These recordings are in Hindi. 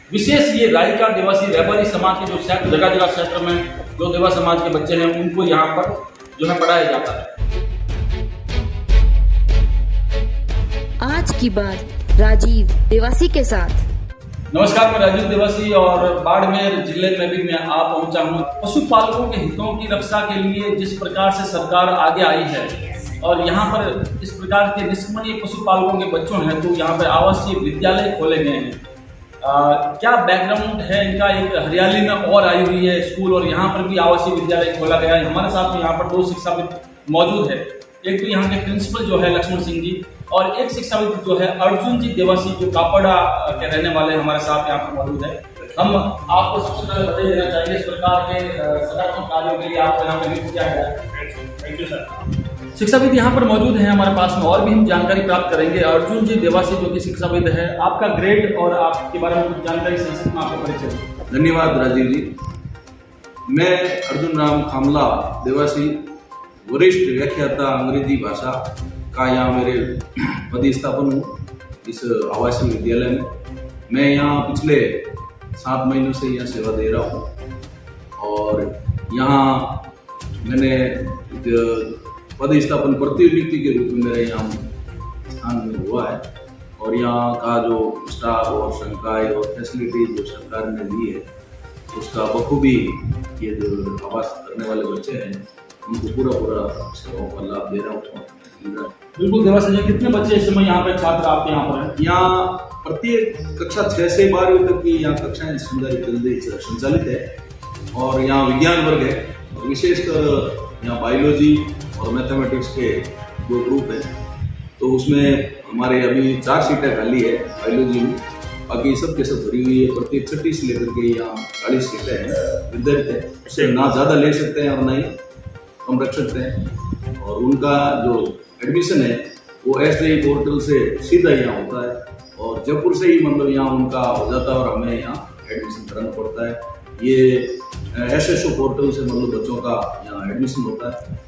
विशेष ये रायका देवासी व्यापारी समाज के जो जगह जगह क्षेत्र में जो देवा समाज के बच्चे हैं उनको यहाँ पर जो है पढ़ाया जाता है। आज की बात राजीव देवासी के साथ। नमस्कार, मैं राजीव देवासी और बाड़मेर जिले में भी मैं आ पहुंचा हूं। पशुपालकों के हितों की रक्षा के लिए जिस प्रकार से सरकार आगे आई है और यहाँ पर इस प्रकार के निष्क्रिय पशुपालकों के बच्चों हैं तो यहाँ पर आवासीय विद्यालय खोले गए हैं। क्या बैकग्राउंड है इनका, एक हरियाली में और आई हुई है स्कूल और यहाँ पर भी आवासीय विद्यालय खोला गया है। हमारे साथ में यहाँ पर 2 शिक्षाविद मौजूद है, एक तो यहाँ के प्रिंसिपल जो है लक्ष्मण सिंह जी और एक शिक्षाविद जो है अर्जुन जी देवासी जो कापड़ा के रहने वाले हमारे साथ यहाँ पर मौजूद है। हम आपको सबसे पहले बधाई देना चाहिए इस प्रकार के सकारात्मक कार्यों के लिए आपको यहाँ पे नियुक्त किया गया है। Thank you sir. शिक्षाविद यहाँ पर मौजूद हैं हमारे पास में और भी हम जानकारी प्राप्त करेंगे। अर्जुन जी देवासी जो कि शिक्षाविद है, आपका ग्रेड और आपके बारे में कुछ जानकारी संक्षिप्त में आपको परिचय। धन्यवाद राजीव जी। मैं अर्जुन राम खामला देवासी, वरिष्ठ व्याख्याता अंग्रेजी भाषा का यहाँ मेरे पदस्थापन हूँ इस आवासीय विद्यालय में। मैं यहाँ पिछले 7 महीनों से यहाँ सेवा दे रहा हूँ और यहाँ मैंने पदस्थापन प्रतिनियुक्ति के रूप में मेरे यहाँ स्थान में हुआ है और यहाँ का जो स्टाफ और संकाय और फैसिलिटी जो सरकार ने दी है उसका बखूबी ये जो आवास करने वाले बच्चे हैं उनको पूरा सेवाओं का लाभ दे रहा हूँ। बिल्कुल देवासी जी, कितने बच्चे इस समय यहाँ पे छात्र आपके यहाँ पर हैं? यहाँ प्रत्येक कक्षा 6 से 12वीं तक की यहाँ कक्षाएं संचालित है और यहाँ विज्ञान वर्ग है और विशेषकर यहाँ बायोलॉजी और मैथमेटिक्स के 2 ग्रुप हैं। तो उसमें हमारे अभी 4 सीटें खाली है बायोलॉजी में, बाकी सब के सब भरी हुई है। प्रत्येक 36 से लेकर के यहाँ 40 सीटें हैं। विद्यार्थी है उससे ना ज़्यादा ले सकते हैं और ना ही कम रख सकते हैं और उनका जो एडमिशन है वो SDI पोर्टल से सीधा यहाँ होता है और जयपुर से ही मतलब यहाँ उनका हो जाता है और हमें यहाँ एडमिशन कराना पड़ता है। ये SSO पोर्टल से मतलब बच्चों का यहाँ एडमिशन होता है,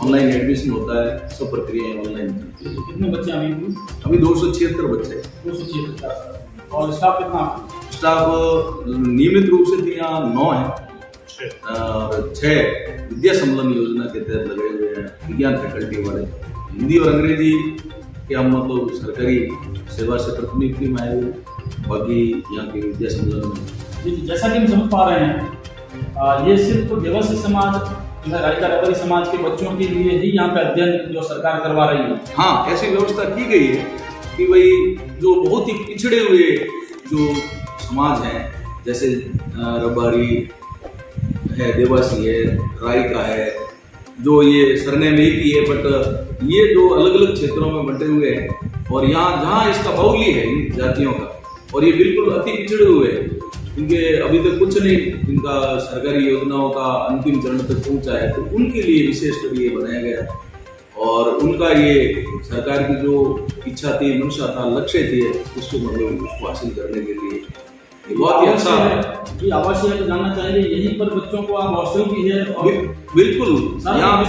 ऑनलाइन एडमिशन होता है, सब प्रक्रियाएं ऑनलाइन। कितने बच्चे अभी 276 बच्चे। 276 और स्टाफ कितना? स्टाफ नियमित रूप से यहाँ 9 है और 6 विद्या सम्मेलन योजना के तहत लगे हुए हैं विज्ञान फैकल्टी वाले। हिंदी और अंग्रेजी के हम मतलब सरकारी सेवा से प्रतिनियुक्ति में आए हुए, बाकी यहाँ के विद्या सम्मेलन में। जैसा कि हम समझ पा रहे हैं ये सिर्फ देवासी समाज, रायका व्यापारी समाज के बच्चों के लिए ही यहाँ पे अध्ययन जो सरकार करवा रही है। हाँ, ऐसी व्यवस्था की गई है कि भाई जो बहुत ही पिछड़े हुए जो समाज हैं जैसे रबारी है, देवासी है, रायका है, जो ये सरनेम एक ही है बट ये जो अलग अलग क्षेत्रों में बंटे हुए हैं और यहाँ जहाँ इसका बाहुल्य है इन जातियों का और ये बिल्कुल अति पिछड़े हुए हैं, इनके अभी तक कुछ नहीं इनका सरकारी योजनाओं का अंतिम चरण तक पहुँचा है, तो उनके लिए विशेषकर ये बनाया गया है और उनका ये सरकार की जो इच्छा थी, मंशा था, लक्ष्य थे उसको मतलब उसको हासिल करने के लिए बहुत ही अच्छा है। आवासीय जानना चाहिए यहीं पर बच्चों को आप हॉस्टल भी है और बिल्कुल यहाँ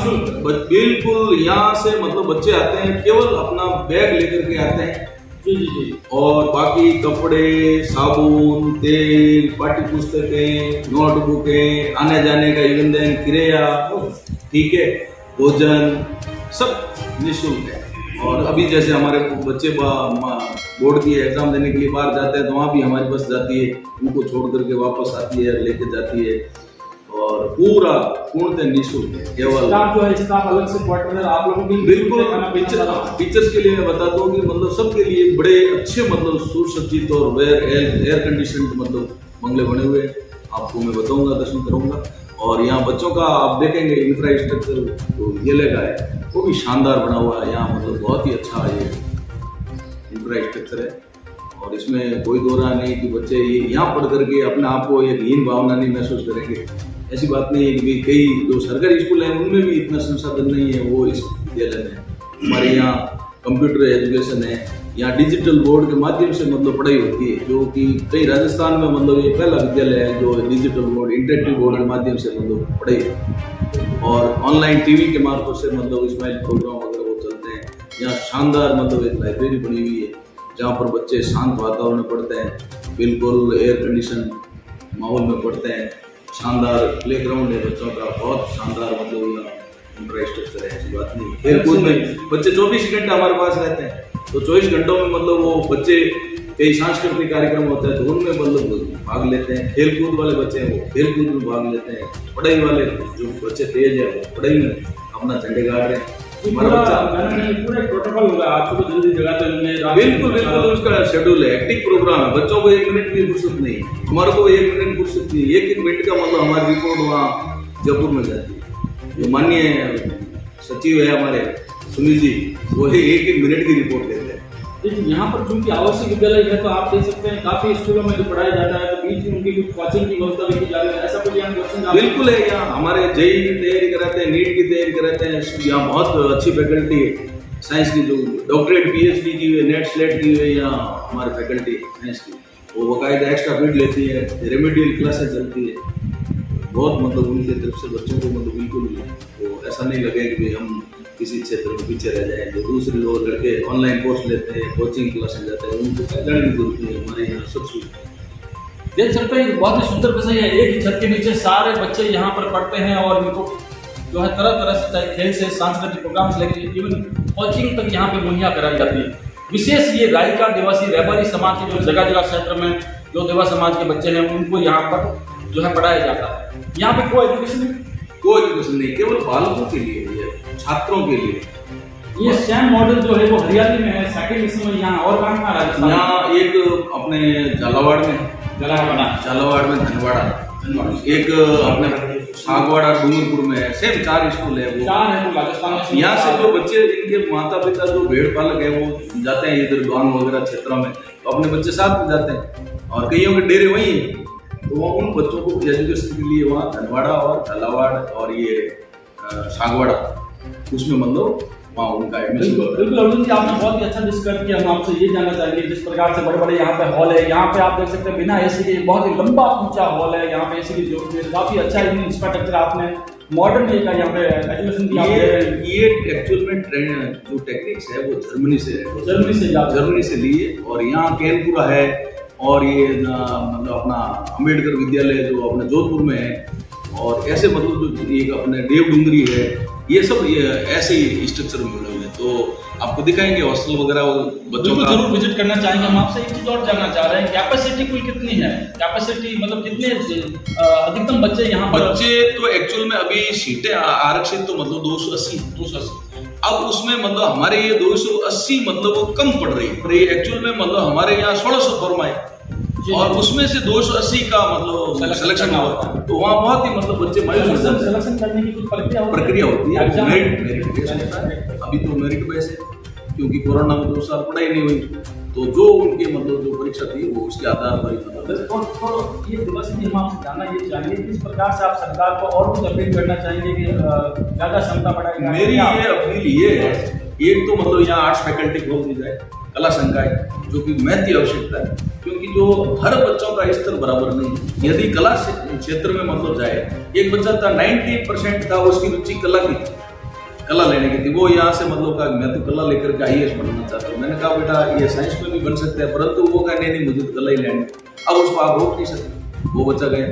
बिल्कुल यहाँ से मतलब बच्चे आते हैं, केवल अपना बैग लेकर के आते हैं जी और बाकी कपड़े, साबुन, तेल, पाठ्य पुस्तकें, नोटबुकें, आने जाने का ईंधन, किराया, ठीक है, भोजन सब निःशुल्क है। और अभी जैसे हमारे बच्चे बोर्ड की एग्जाम देने के लिए बाहर जाते हैं तो वहाँ भी हमारी बस जाती है, उनको छोड़ करके वापस आती है, लेके जाती है और पूरा पूर्णतः निःशुल्क है। केवल स्टाफ जो है स्टाफ अलग से क्वार्टर में आप लोगों की बिल्कुल टीचर्स के लिए मैं बता दूं कि मतलब सबके लिए बड़े अच्छे मतलब सुसज्जित और एयर कंडीशन मतलब बंगले बने हुए हैं। आपको मैं बताऊंगा, दर्शन करूंगा और यहाँ बच्चों का आप देखेंगे इंफ्रास्ट्रक्चर तो विद्यालय का है वो भी शानदार बना हुआ है। यहाँ मतलब बहुत ही अच्छा ये इंफ्रास्ट्रक्चर है और इसमें कोई दो राय नहीं कि बच्चे यहाँ पढ़ करके अपने आप को एक हीन भावना नहीं महसूस करेंगे। ऐसी बात नहीं है कि कई जो सरकारी स्कूल हैं उनमें भी इतना संसाधन नहीं है, वो इस विद्यालय में हमारे यहाँ कंप्यूटर एजुकेशन है, यहाँ डिजिटल बोर्ड के माध्यम से मतलब पढ़ाई होती है, जो कि कई राजस्थान में मतलब ये पहला विद्यालय है जो डिजिटल बोर्ड इंटरेक्टिव बोर्ड के माध्यम से मतलब पढ़ाई और ऑनलाइन टीवी के मार्फत से मतलब स्माइल प्रोग्राम वगैरह वो चलते हैं। यहाँ शानदार मतलब एक लाइब्रेरी बनी हुई है जहाँ पर बच्चे शांत वातावरण में पढ़ते हैं बिल्कुल एयर कंडीशन माहौल में पढ़ते हैं। शानदार प्ले ग्राउंड है बच्चों का, बहुत शानदार मतलब इंफ्रास्ट्रक्चर है, ऐसी बात नहीं। खेल कूद में बच्चे 24 घंटे हमारे पास रहते हैं, तो 24 घंटों में मतलब वो बच्चे कई सांस्कृतिक कार्यक्रम होते हैं तो उनमें मतलब भाग लेते हैं। खेल कूद वाले बच्चे हैं वो खेल कूद में भाग लेते हैं। पढ़ाई वाले जो बच्चे तेज है वो पढ़ाई में अपना झंडे गाड़ रहे हैं। पूरा प्रोटोकॉल होगा, आपको तो जल्दी जगह पे बिल्कुल बिल्कुल उसका शेड्यूल है, एक्टिव प्रोग्राम है। बच्चों को 1 मिनट की फुर्सत नहीं, हमारे को 1 मिनट फुर्सत नहीं। 1 मिनट का मतलब हमारी रिपोर्ट वहाँ जयपुर में जाती है। जो माननीय सचिव है हमारे सुनील जी, वो 1 मिनट की रिपोर्ट देते हैं। लेकिन यहाँ पर चूंकि आवासीय विद्यालय है तो आप देख सकते हैं काफी स्कूलों में जो पढ़ाया जाता है तो बीच में उनकी कुछ कोचिंग की व्यवस्था भी की जा रही है, ऐसा कुछ यहाँ कोचिंग बिल्कुल है। यहाँ हमारे जेईई की तैयारी कराते हैं, नीट की तैयारी कराते हैं। यहाँ बहुत अच्छी फैकल्टी है साइंस की, जो डॉक्टरेट PhD की हुई है, नेट स्लेट की हुई है। यहाँ हमारी फैकल्टी साइंस की वो बाकायदा एक्स्ट्रा फीड लेती है, रेमेडियल क्लासेस चलती है। बहुत मतलब उनके तरफ से बच्चों को मतलब बिल्कुल तो ऐसा नहीं लगे कि हम किसी क्षेत्र में पीछे रह जाए। जो दूसरे लोग लड़के ऑनलाइन कोर्स लेते हैं, कोचिंग क्लासेस जाते हैं, उनको जाने की जरूरत नहीं है। हमारे यहाँ सब सुविधा देख सकते हैं, बहुत ही सुंदर विषय है। एक ही छत के नीचे सारे बच्चे यहाँ पर पढ़ते हैं और इनको जो है तरह तरह से, चाहे खेल से, सांस्कृतिक प्रोग्राम से लेकर इवन कोचिंग तक यहाँ पे मुहैया कराई जाती है। विशेष ये रायका आदिवासी रैबरी समाज के जो जगह जगह क्षेत्र में जो देवा समाज के बच्चे हैं उनको यहाँ पर जो है पढ़ाया जाता है। यहाँ पे कोई एजुकेशन नहीं, केवल बालकों के लिए, छात्रों के लिए। ये सेम मॉडल जो है वो हरियाणा में है, सेकंड इस समय यहाँ और कहाँ राजस्थान? यहाँ एक अपने झालावाड़ में धनवाड़ा, एक अपने सागवाड़ा डूंगरपुर में है। सेम 4 स्कूल है वो। 4 है वो राजस्थान में। यहाँ से जो बच्चे, इनके माता पिता जो भेड़ पालक है वो जाते हैं इधर गांव वगैरह क्षेत्रों में, तो अपने बच्चे साथ में जाते हैं और कईयों के डेरे वहीं है। तो वो उन बच्चों को एजुकेशन के लिए वहाँ धनवाड़ा और झालावाड़ और ये सागवाड़ा उसमें मतलब वहाँ उनका एडमिशन। बिल्कुल अर्जुन जी, आपने बहुत ही अच्छा डिस्कस किया। हम आपसे ये जानना चाहेंगे जिस प्रकार से बड़े बड़े यहाँ पे हॉल है, यहाँ पे आप देख सकते हैं बिना AC के बहुत ही लंबा ऊंचा हॉल है। यहाँ पे AC की जो काफी अच्छा इंफ्रास्ट्रक्चर आपने मॉडर्न ये का यहाँ पे एजुकेशन दिया है। ये एक्चुअल में जो टेक्निक्स है वो जर्मनी से लिए और यहाँ कैनपुरा है और ये मतलब अपना अम्बेडकर विद्यालय जो अपने जोधपुर में है और ऐसे मतलब जो एक अपने देव डूंगरी है, ये सब ये ऐसे ही स्ट्रक्चर में बने हुए हैं। तो आपको दिखाएंगे हॉस्टल वगैरह बच्चों का जरूर विजिट करना चाहेंगे। हम आपसे एक चीज और जानना चाह रहे हैं, कैपेसिटी कुल कितनी है? कैपेसिटी मतलब कितने अधिकतम बच्चे यहाँ पर? बच्चे तो एक्चुअल में अभी सीटें आरक्षित तो मतलब 280। अब उसमें मतलब हमारे ये 280 मतलब वो कम पड़ रही है। एक्चुअल में मतलब हमारे यहाँ 1600 फॉर्म आए और उसमें से 280 का मतलब सिलेक्शन हुआ, तो वहाँ बहुत ही मतलब बच्चे सिलेक्शन करने की कुछ प्रक्रिया होती है। मेरिट बेस होता है। अभी तो मेरिट बेस है क्योंकि कोरोना में 2 साल पढ़ाई नहीं हुई, तो जो उनके मतलब जो परीक्षा थी वो उसके आधार पर ही ये दिवस हम आपसे जानना ये चाहिए किस प्रकार से आप सरकार को और कुछ अपील करना चाहेंगे कि ज्यादा क्षमता बढ़ाएगा? मेरी ये अपील ये है, एक तो मतलब यहाँ आर्ट्स फैकल्टी खोल दी जाए, कला संकाय जो कि महती आवश्यकता है, क्योंकि जो हर बच्चों का स्तर बराबर नहीं। यदि कला क्षेत्र में मतलब जाए, एक बच्चा था 90% था उसकी रुचि कला की थी, कला लेने की थी, वो यहाँ से मतलब कहा मैं तो कला लेकर के IAS बनना चाहता हूँ। मैंने कहा बेटा ये साइंस में भी बन सकते हैं, परंतु वो कहा नहीं मुझे तो कला ही लेनी। अब उसको आप रोक नहीं सकते, वो बच्चा गया।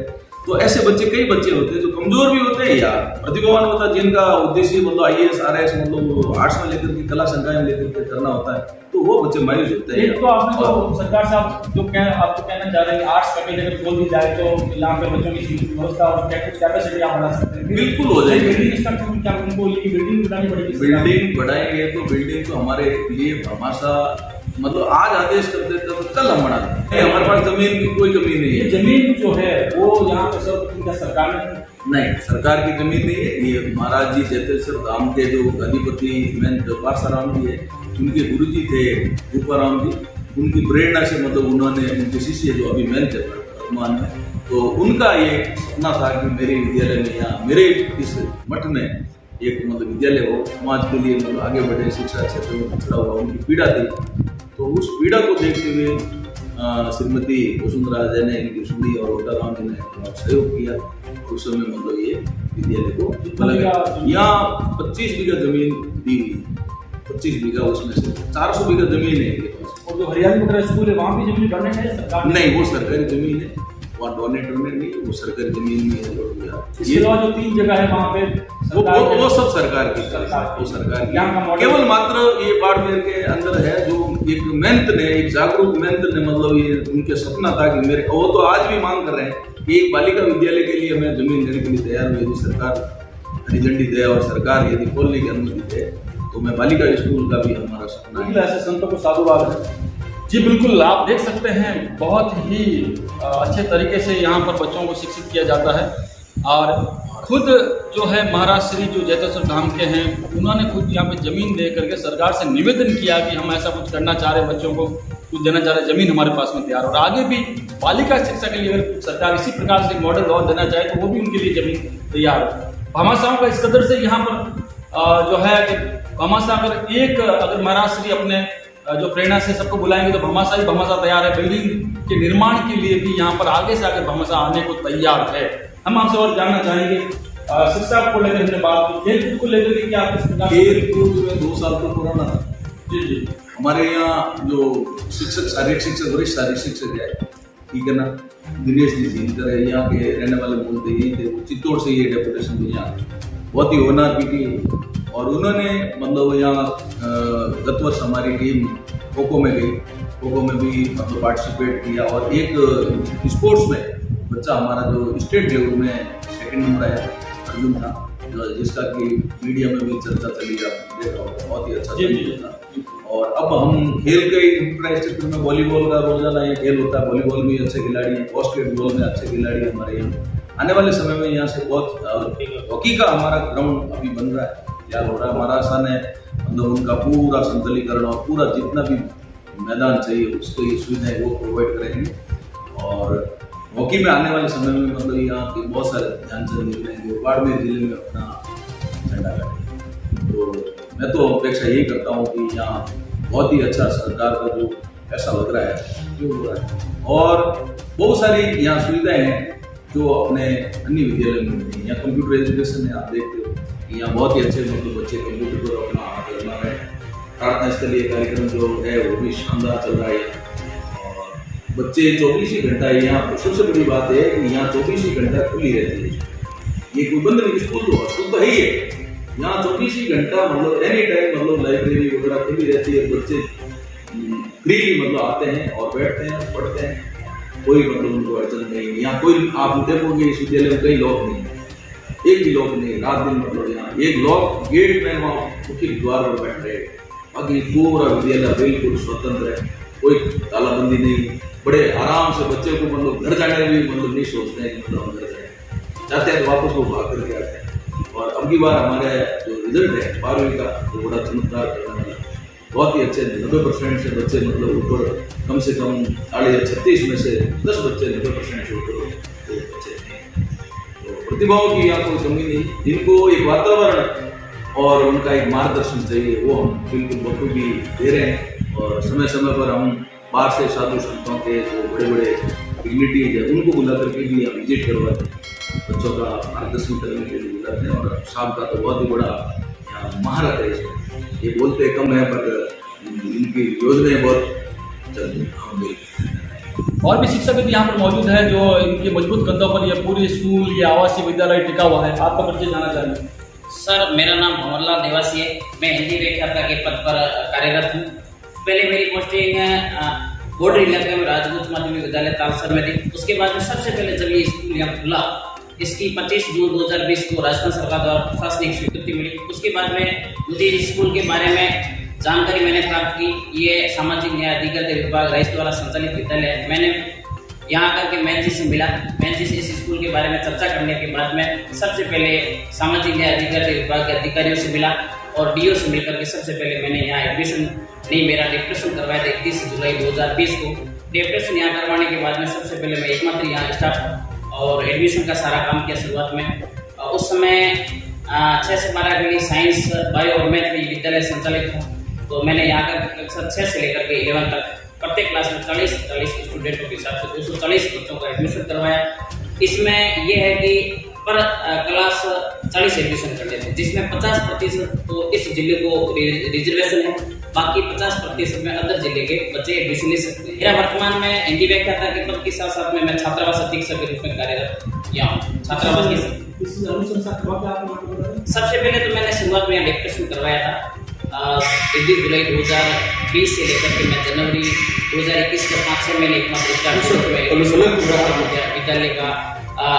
तो ऐसे बच्चे कई बच्चे होते हैं जो कमजोर भी होते हैं या प्रतिभावान होता है, जिनका उद्देश्य मतलब IAS RS मतलब आर्ट्स में लेकर के कला संकाय में लेकर के करना होता है, तो वो बच्चे मायूस होते हैं। एक तो आपने जो सरकार से आप जो कहना चाह रहे हैं आर्ट्स फैकल्टी अगर खोल दी जाए तो यहाँ पे बच्चों की व्यवस्था और कैपेसिटी आप बढ़ा सकते हैं। बिल्कुल हो जाएगी। बिल्डिंग स्ट्रक्चर क्या उनको बिल्डिंग बनानी पड़ेगी? बिल्डिंग बढ़ाएंगे तो बिल्डिंग तो हमारे लिए हमारा मतलब आज आदेश कर देते तो कल हम बना देते। हमारे पास जमीन की कोई कमी नहीं है। जमीन जो है वो यहाँ पे सब सरकार ने नहीं, सरकार की जमीन नहीं है। ये महाराज जी जैतेश्वर धाम के जो अधिपति महंत पासाराम जी है, उनके गुरुजी थे रूपाराम जी, उनकी प्रेरणा से मतलब उन्होंने उनके शिष्य जो अभी महंत है वर्तमान में, तो उनका ये सपना था कि मेरे विद्यालय में यहाँ मेरे इस मठ में एक मतलब विद्यालय हो, समाज के लिए मतलब आगे बढ़े, शिक्षा क्षेत्र में पिछड़ा हुआ उनकी पीड़ा थी, तो उस पीड़ा को देखते हुए श्रीमती वसुंधरा राजे ने इनकी सुनी और ओटाराम जी ने सहयोग किया। उस समय मतलब ये विद्यालय को यहाँ 25 बीघा जमीन दी हुई, 25 बीघा, उसमें से 400 बीघा जमीन है इनके पास। और जो हरियाली वगैरह स्कूल है वहाँ भी जमीन डोनेट है सरकार? नहीं, वो सरकारी जमीन है, वहाँ डोनेट नहीं, वो सरकारी जमीन में है। इसके अलावा जो 3 जगह है वहाँ पे वो सब सरकार की, वो सरकार की। केवल मात्र ये बाड़मेर के अंदर है जो एक मेहनत ने, एक जागरूक मेहनत ने, मतलब ये उनके सपना था कि मेरे, वो तो आज भी मांग कर रहे हैं कि एक बालिका विद्यालय के लिए हमें जमीन देने के लिए तैयार हुई। यदि सरकार हरी झंडी दे और सरकार यदि खोलने की अनुमति दे तो मैं बालिका स्कूल का भी हमारा सपना है। ऐसे संतों को साधुवाद है। जी बिल्कुल, आप देख सकते हैं बहुत ही अच्छे तरीके से यहाँ पर बच्चों को शिक्षित किया जाता है। और खुद जो है महाराज श्री जो जैतेश्वर धाम के हैं, उन्होंने खुद यहाँ पे ज़मीन दे करके सरकार से निवेदन किया कि हम ऐसा कुछ करना चाह रहे हैं, बच्चों को कुछ देना चाह रहे हैं, ज़मीन हमारे पास में तैयार। और आगे भी बालिका शिक्षा के लिए अगर सरकार इसी प्रकार से मॉडल और देना चाहे तो वो भी उनके लिए ज़मीन तैयार है। भामाशाहों का इस कदर से यहाँ पर जो है कि भामाशाह अगर महाराज श्री अपने जो प्रेरणा से सबको बुलाएंगे तो भामाशाह तैयार है। बिल्डिंग के निर्माण के लिए भी यहाँ पर आगे से आगे भामाशाह आने को तैयार है। हम आपसे और जानना चाहेंगे शिक्षा को लेकर हमने बात की, खेलकूद को लेकर के क्या आप? खेलकूद में 2 साल तो कोरोना था। जी, हमारे यहाँ जो शिक्षक, शारीरिक शिक्षक, वरिष्ठ शारीरिक शिक्षक है, ठीक है ना, दिनेश जी जिनकर है, यहाँ के रहने वाले बोलते यही थे, चित्तौड़ से ये डेपुटेशन भी यहाँ बहुत ही होनहार पीटी। और उन्होंने मतलब यहाँ गत वर्ष हमारी टीम खो-खो में गई, खो-खो में भी मतलब पार्टिसिपेट किया। और एक स्पोर्ट्स में बच्चा हमारा जो स्टेट लेवल में 2nd नंबर आया, अर्जुन था, जिसका कि मीडिया में भी चर्चा चली, आप देखा होगा, बहुत ही अच्छा था। और अब हम खेल के इंफ्रास्ट्रक्चर में वॉलीबॉल का रोजाना ये खेल होता है, वॉलीबॉल में अच्छे खिलाड़ी हैं, बास्केटबॉल में अच्छे खिलाड़ी हैं हमारे यहाँ। आने वाले समय में यहाँ से बहुत हॉकी का हमारा ग्राउंड अभी बन रहा है, तैयार हो रहा है। महाराज शाह ने मतलब उनका पूरा संतुलीकरण और पूरा जितना भी मैदान चाहिए उसकी सुविधाएं वो प्रोवाइड करेंगे। और हॉकी में आने वाले समय में मतलब यहाँ के बहुत सारे ध्यानचंद निकलेंगे, बाड़मेर जिले में अपना झंडा गाड़ेंगे। तो मैं तो अपेक्षा यही करता हूँ कि यहाँ बहुत ही अच्छा सरकार का जो ऐसा लग रहा है जो हो रहा है। और बहुत सारी यहाँ सुविधाएं हैं जो अपने अन्य विद्यालय में मिलती हैं। यहाँ कंप्यूटर एजुकेशन है, आप देखते हो कि यहाँ बहुत ही अच्छे मतलब बच्चे कंप्यूटर पर अपना आजमा रहे हैं। प्रार्थना स्थलीय कार्यक्रम जो है वो भी शानदार चल रहा है। बच्चे 24 ही घंटा, यहाँ सबसे बड़ी बात है कि यहाँ 24 ही घंटा खुली रहती है, ये कोई बंद नहीं। स्कूल तो है ही है, यहाँ 24 ही घंटा मतलब एनी टाइम मतलब लाइब्रेरी वगैरह खुली रहती है। बच्चे फ्री मतलब आते हैं और बैठते हैं, पढ़ते हैं, कोई मतलब उनको अड़चन नहीं। यहाँ कोई आप देखोगे इस विद्यालय में कई लोग नहीं, एक भी लोग नहीं, रात दिन मतलब यहाँ एक लोग गेट में वहाँ मुख्य द्वार पर बैठ रहे, बाकी पूरा विद्यालय बिल्कुल स्वतंत्र है, कोई तालाबंदी नहीं। बड़े आराम से बच्चे को मतलब घर जाने में भी मतलब नहीं सोचते हैं कि मतलब हम घर जाए, जाते हैं तो वापस वो भाग करके आते हैं। और अब की बार हमारे जो रिजल्ट है 12वीं का तो बड़ा चमत्कार करने वाला, बहुत ही अच्छे 90% से बच्चे मतलब ऊपर, कम से कम 36 में से 10 बच्चे 90% से ऊपर बच्चे हैं। तो प्रतिभाओं की यहाँ कोई कमी नहीं, जिनको एक वातावरण और उनका एक मार्गदर्शन चाहिए वो हम बिल्कुल बखूबी दे रहे हैं। और समय समय पर हम बाहर से साधु संतों के जो बड़े बड़े डिग्निटीज है उनको बुला करके भी हम विजिट करवाते हैं, बच्चों का मार्गदर्शन करने के लिए बुलाते हैं। और साहब का तो बहुत ही बड़ा यहाँ महारत है इसमें, ये बोलते कम है पर इनकी योजनाएं बहुत चलती हैं। और भी शिक्षक यहाँ पर मौजूद है जो इनके मजबूत कंधों पर यह पूरे स्कूल या आवासीय विद्यालय टिका हुआ है। आपका परिचय जाना चाहेंगे? सर, मेरा नाम भंवरलाल देवासी है, मैं हिंदी व्याख्याता के पद पर कार्यरत हूँ। पहले मेरी पोस्टिंग बॉर्डर इलाके में राजपूत माध्यमिक विद्यालय तालसर में थी। उसके बाद में सबसे पहले जब ये स्कूल यहाँ खुला, इसकी 25 जून 2020 को राजस्थान सरकार द्वारा प्रशासनिक स्वीकृति मिली। उसके बाद में मुझे इस स्कूल के बारे में जानकारी मैंने प्राप्त की। ये सामाजिक न्याय अधिकारी विभाग राइस द्वारा संचालित विद्यालय है। मैंने यहाँ आकर के मैन जी से मिला, मैन जी से इस स्कूल के बारे में चर्चा करने के बाद में सबसे पहले सामाजिक न्याय अधिकारी विभाग के अधिकारियों से मिला और डीओ से मिलकर के सबसे पहले मैंने यहाँ एडमिशन मेरा डेप्यूटेशन करवाया था 31 जुलाई 2020 को। डेप्यूटेशन यहाँ करवाने के बाद में सबसे पहले मैं एकमात्र यहाँ स्टाफ और एडमिशन का सारा काम किया शुरुआत में। उस समय 6 से 12 के लिए साइंस, बायो और मैथ का विद्यालय संचालित था। तो मैंने यहाँ का कक्षा 6 से लेकर के 11 तक प्रत्येक क्लास में 40 स्टूडेंटों के हिसाब से 240 बच्चों का एडमिशन करवाया। इसमें यह है कि पर क्लास 40 एडमिशन करते थे, जिसमें 50% तो इस जिले को रिजर्वेशन है, बाकी 50% में अदर जिले के बच्चे एडमिशन ले सकते हैं। मेरा वर्तमान में एनडी व्याख्याता के पद के साथ साथ में मैं छात्रावास अधीक्षक के रूप में कार्यरत यहाँ हूँ। छात्रावास के सबसे पहले तो मैंने शुरुआत में लेक्चर शुरू करवाया था 31 जुलाई 2020 से लेकर के मैं जनवरी 2021 के 5-6 महीने विद्यालय का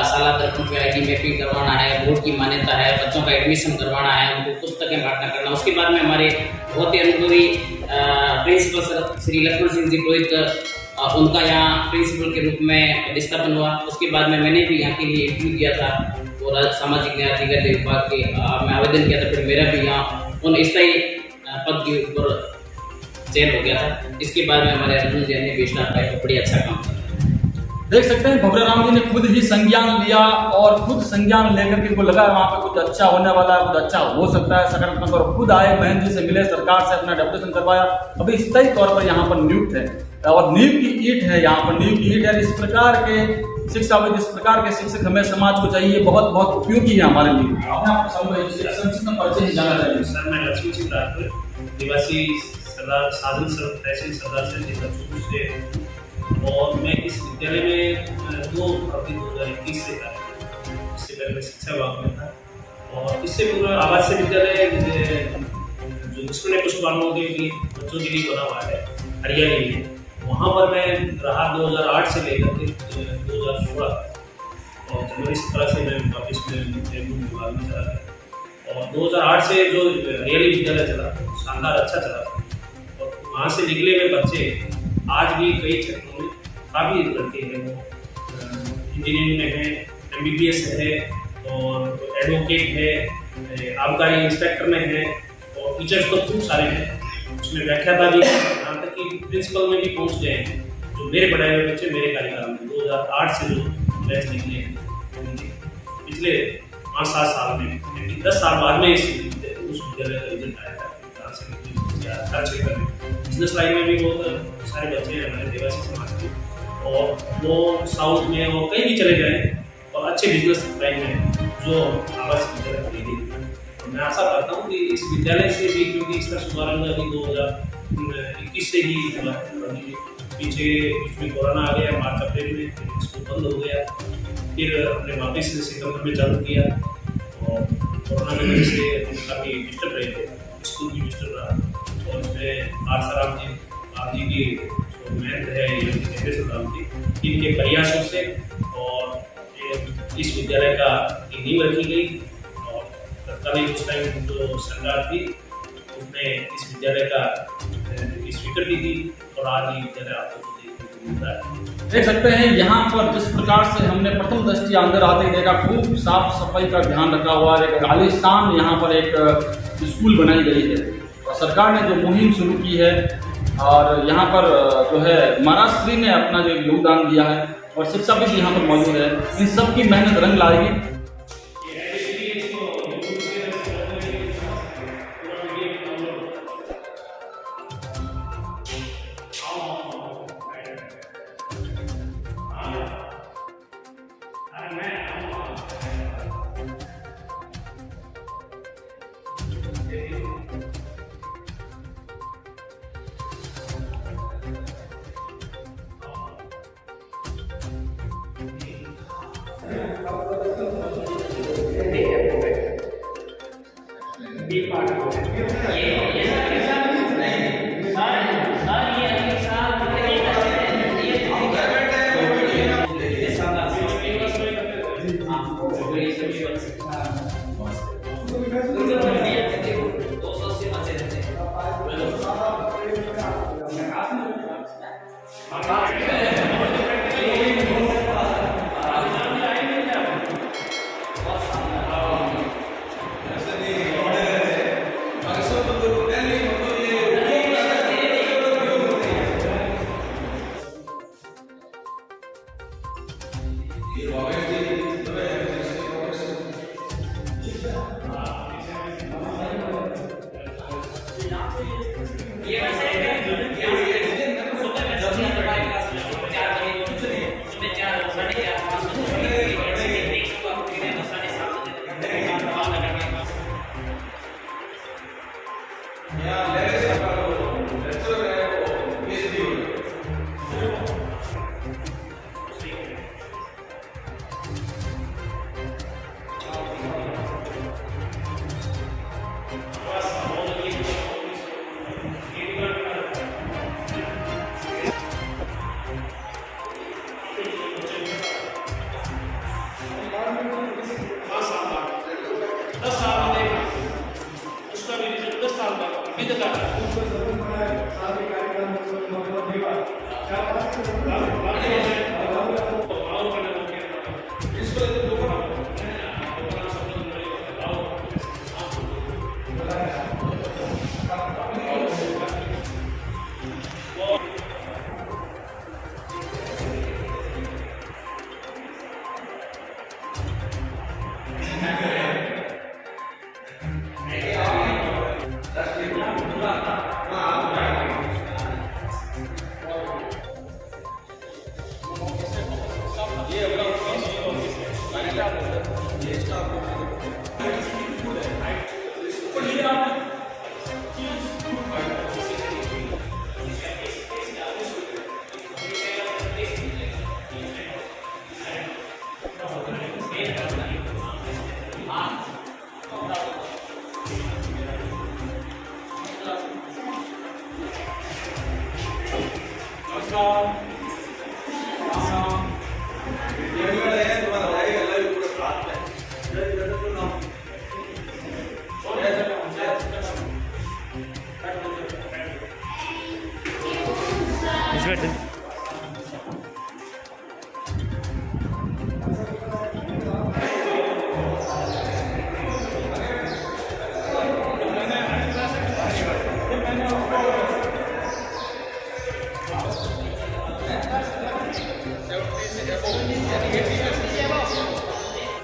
साला दर्पण पे आईडी मैपिंग करवाना है, बोर्ड की मान्यता है, बच्चों का एडमिशन करवाना है, उनको पुस्तकें बांटना करना। उसके बाद में हमारे बहुत ही अनुभवी प्रिंसिपल श्री लक्ष्मण सिंह जी रोहित उनका यहाँ प्रिंसिपल के रूप में पदस्थापन हुआ। उसके बाद में मैंने भी यहाँ के लिए इंटरव्यू दिया था और सामाजिक न्याय अधिकारी विभाग के मैं आवेदन किया था, फिर मेरा भी यहाँ उन स्थायी पद के ऊपर चयन हो गया था। इसके बाद में हमारे अर्जुन जी ने भी स्टार्ट किया, बड़ी अच्छा काम किया। देख सकते हैं भगराराम जी ने खुद ही संज्ञान लिया और खुद संज्ञान लेकर के इनको लगा वहाँ पे कुछ अच्छा होने वाला है, कुछ अच्छा हो सकता है सकारात्मक, और खुद आए बहन जी से मिले, सरकार से अपना डेपुटेशन करवाया, अभी स्थायी तौर पर यहाँ पर नियुक्त है और नींव की ईंट है, यहाँ पर नींव की ईंट है। इस प्रकार के शिक्षाविद, इस प्रकार के शिक्षक हमें समाज को चाहिए, बहुत बहुत उपयोगी है हमारे लिए। संक्षिप्त परिचय जाना चाहिए। सर मैं लक्ष्मी सिंह राठौर, निवासी सरदार साधन सर तहसील सरदार से, और मैं इस विद्यालय में 2 फरवरी 2021 से था। इससे पहले मैं शिक्षा विभाग में था और इससे पूरा आवासीय विद्यालय जो जिसमें पशुपालकों के लिए बच्चों के लिए बना हुआ है हरियाली में, वहाँ पर मैं रहा 2008 से लेकर के 2016 और जनवरी 17 से मैं वापस में विभाग में चला गया। और 2008 से जो हरियाली विद्यालय चला शानदार अच्छा चला और वहाँ से निकले हुए बच्चे आज भी कई क्षेत्रों में काफ़ी लड़के हैं, वो इंजीनियरिंग में है, MBBS है और एडवोकेट है, आबकारी इंस्पेक्टर में है और टीचर्स तो खूब सारे हैं। उसमें व्याख्याता भी यहाँ तक कि प्रिंसिपल में भी पहुँच गए हैं। जो मेरे पढ़ाए हुए बच्चे मेरे कार्यकाल में 2008 से जो बैच निकले हैं, पिछले 5-7 साल में 10 साल बाद में उस विद्यालय का रिजल्ट आया था। हर क्षेत्र में बिजनेस लाइन में भी बहुत सारे बच्चे हैं हमारे देवासी समाज के, और वो साउथ में वो कहीं भी चले गए और अच्छे बिजनेस लाइन में जो आवास विद्यालय खरीदी। तो मैं आशा करता हूँ कि इस विद्यालय से भी, क्योंकि इसका शुभारंभ अभी 2021 से ही हुआ है, बीच में कोरोना आ गया मार्च अप्रैल में, फिर इसको बंद हो गया, फिर अपने वापस सितंबर में चालू किया और कोरोना की वजह से काफ़ी डिस्टर्ब रहे थे, स्कूल भी डिस्टर्ब रहा। और उसमें आसाराम जी आप जी की जो मेहनत है ये इनके प्रयासों से और इस विद्यालय का नींव रखी गई। और तत्कालीन उस टाइम जो सरकार थी उसने इस विद्यालय का स्वीकृति दी और आज ये विद्यालय आपको देखने को मिलता है। देख सकते हैं यहाँ पर जिस प्रकार से हमने प्रथम दृष्टि अंदर आते ही देखा, खूब साफ सफाई का ध्यान रखा हुआ है, एक आलीशान यहाँ पर एक स्कूल बनाई गई है और सरकार ने जो मुहिम शुरू की है और यहाँ पर जो है महाराज श्री ने अपना जो योगदान दिया है और शिक्षा भी यहाँ पर मौजूद है, इन सब की मेहनत रंग लाएगी। Yeah,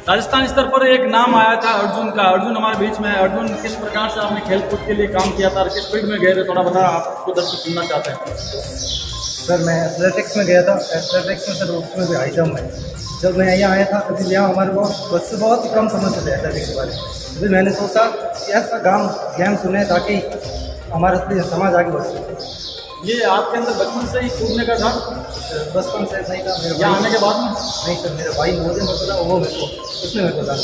राजस्थान स्तर पर एक नाम आया था अर्जुन का। अर्जुन हमारे बीच में है। अर्जुन, किस प्रकार से आपने खेल कूद के लिए काम किया था और किस फील्ड में गए थे, थोड़ा बता, आपको दर्शक सुनना चाहते हैं। सर मैं एथलेटिक्स में गया था। एथलेटिक्स में सर उसमें भी हाई जंप है। जब मैं यहाँ आया था अभी यहाँ हमारे बच्चे बहुत ही कम समझते थे एथलेटिक्स के बारे में। अभी मैंने सोचा कि ऐसा गेम सुने ताकि हमारा समाज आगे बढ़ सके। ये आपके अंदर बचपन से ही कूदने का था? बचपन से नहीं था। मेरे यहाँ आने के बाद में? नहीं सर, मेरा भाई नवोदय में पढ़ा, वो मेरे को उसने मेरे को था।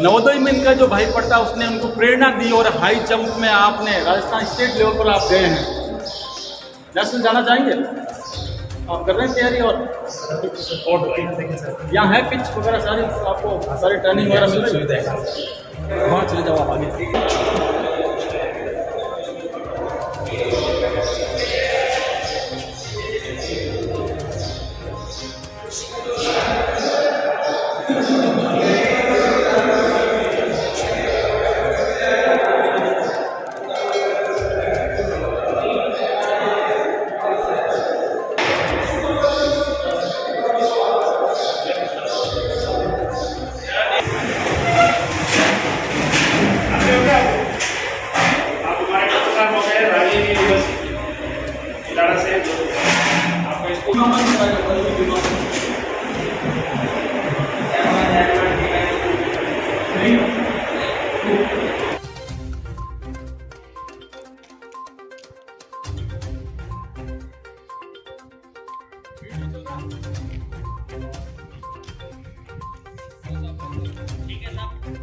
नवोदय में इनका जो भाई पढ़ता है उसने उनको प्रेरणा दी और हाई जंप में आपने राजस्थान स्टेट लेवल पर आप गए हैं। नेशनल जाना चाहेंगे? आप कर रहे हैं तैयारी? और यहाँ है पिच वगैरह सारी, आपको सारी ट्रेनिंग वगैरह मिल रही है? वहाँ चले जाओ आप आगे। ठीक है साहब।